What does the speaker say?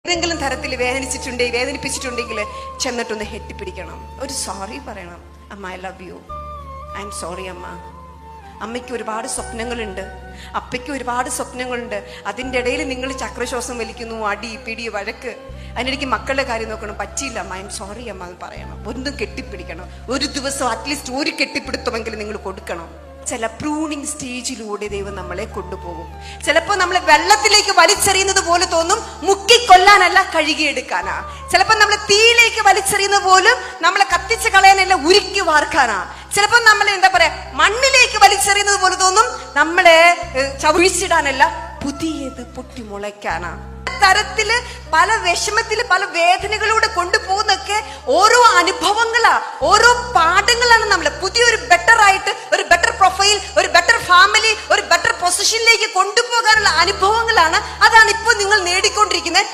ഏതെങ്കിലും തരത്തിൽ വേദനിപ്പിച്ചിട്ടുണ്ടെങ്കിൽ ചെന്നിട്ടൊന്ന് ഹെട്ടിപ്പിടിക്കണം, ഒരു സോറി പറയണം. അമ്മ I love you, I am sorry അമ്മ. അമ്മയ്ക്ക് ഒരുപാട് സ്വപ്നങ്ങളുണ്ട്, അപ്പയ്ക്ക് ഒരുപാട് സ്വപ്നങ്ങളുണ്ട്. അതിൻ്റെ ഇടയിൽ നിങ്ങൾ ചക്രശ്വാസം വലിക്കുന്നു, അടി പിടി വഴക്ക്. അതിനിടയ്ക്ക് മക്കളുടെ കാര്യം നോക്കണം, പറ്റിയില്ല അമ്മ, ഐ എം സോറി അമ്മ എന്ന് പറയണം. ഒന്നും കെട്ടിപ്പിടിക്കണം, ഒരു ദിവസം അറ്റ്ലീസ്റ്റ് ഒരു കെട്ടിപ്പിടുത്തമെങ്കിലും നിങ്ങൾ കൊടുക്കണം. ചില പ്രൂണിങ് സ്റ്റേജിലൂടെ ദൈവം നമ്മളെ കൊണ്ടുപോകും. ചിലപ്പോൾ നമ്മളെ വെള്ളത്തിലേക്ക് വലിച്ചെറിയുന്നത് പോലെ തോന്നും, മുക്കിക്കൊല്ലാനല്ല കഴുകിയെടുക്കാനാ. ചിലപ്പോൾ നമ്മളെ തീയിലേക്ക് വലിച്ചെറിയുന്നത് പോലും നമ്മളെ കത്തിച്ച് കളയാനല്ല, ഉരുക്കി വാർക്കാനാ. ചിലപ്പോൾ നമ്മളെ എന്താ പറയാ, മണ്ണിലേക്ക് വലിച്ചെറിയുന്നത് പോലെ തോന്നും, നമ്മളെ ചവിഴിച്ചിടാനല്ല, പുതിയത് പൊട്ടിമുളയ്ക്കാനാ. തരത്തില് പല വിഷമത്തില് പല വേദനകളിലൂടെ കൊണ്ടുപോകുന്നൊക്കെ ഓരോ അനുഭവങ്ങളാ, ഓരോ പാഠങ്ങളാണ് നമ്മളെ പുതിയൊരു ബെറ്റർ ആയിട്ട്, ഒരു ബെറ്റർ പ്രൊഫൈൽ, ഒരു ബെറ്റർ ഫാമിലി, ഒരു ബെറ്റർ പൊസിഷനിലേക്ക് കൊണ്ടുപോകാനുള്ള അനുഭവങ്ങളാണ്. അതാണ് ഇപ്പോൾ നിങ്ങൾ നേടിക്കൊണ്ടിരിക്കുന്നത്.